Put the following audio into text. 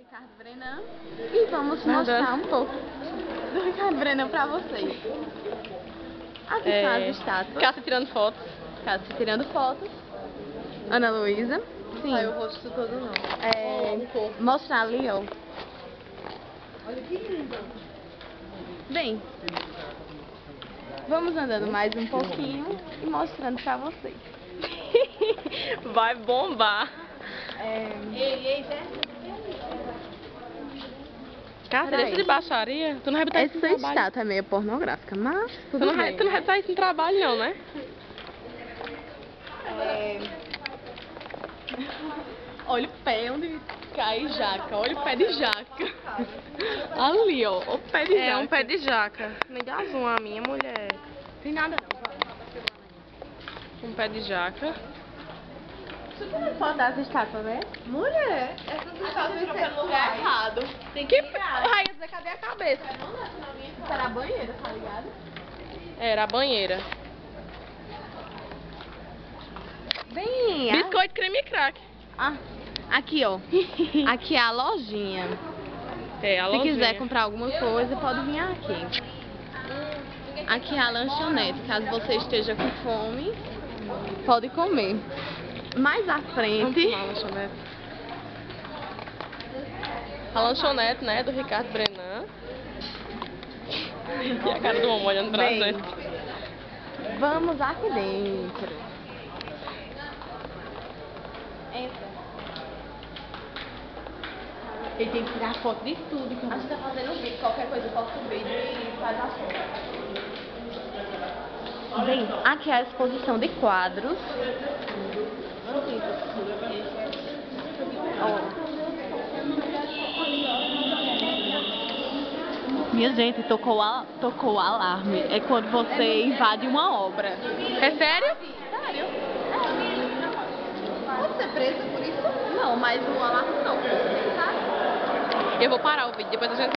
Ricardo Brenan e vamos mostrar um pouco do Ricardo Brenan pra vocês. Aqui são as estátuas. Cássia tirando fotos. Cássia tirando fotos. Ana Luísa. Sim. Saiu o rosto todo não. Mostrar ali, ó. Olha que lindo. Bem, vamos andando mais um pouquinho e mostrando pra vocês. Vai bombar. Ei, Cássia, deixa de baixaria. Tu não vai botar isso no essa trabalho. estátua é meio pornográfica, mas Tu não vai botar isso no trabalho não, né? Olha o pé onde cai jaca. Olha o pé de jaca. Ali, ó. O pé de jaca. É um pé de jaca. Me dá zoom a minha mulher. Tem nada não. Um pé de jaca. Foto das estátuas, né? Mulher, essas estátuas estão no lugar errado. Tem que Raia, dizer, cadê a cabeça? Isso era a banheira, tá ligado? Era a banheira. Bem, Biscoito, creme e crack. aqui, ó. Aqui é a lojinha. É, a Se lojinha. quiser comprar alguma coisa, pode vir aqui. Aqui é a lanchonete. Caso você esteja com fome, pode comer. Mais à frente, Vamos lá, lanchonete. A lanchonete, né, do Ricardo Brenan. E a cara do homem olhando pra Bem, gente. vamos aqui dentro. Entra. Ele tem que tirar foto de tudo. A gente tá fazendo vídeo, qualquer coisa eu posto o vídeo e faz a foto. Bem, aqui é a exposição de quadros. Minha gente, tocou o alarme. É quando você invade uma obra. É sério? Sério? Pode ser presa por isso? Não, mas o alarme não. Você tem que estar. Eu vou parar o vídeo, depois a gente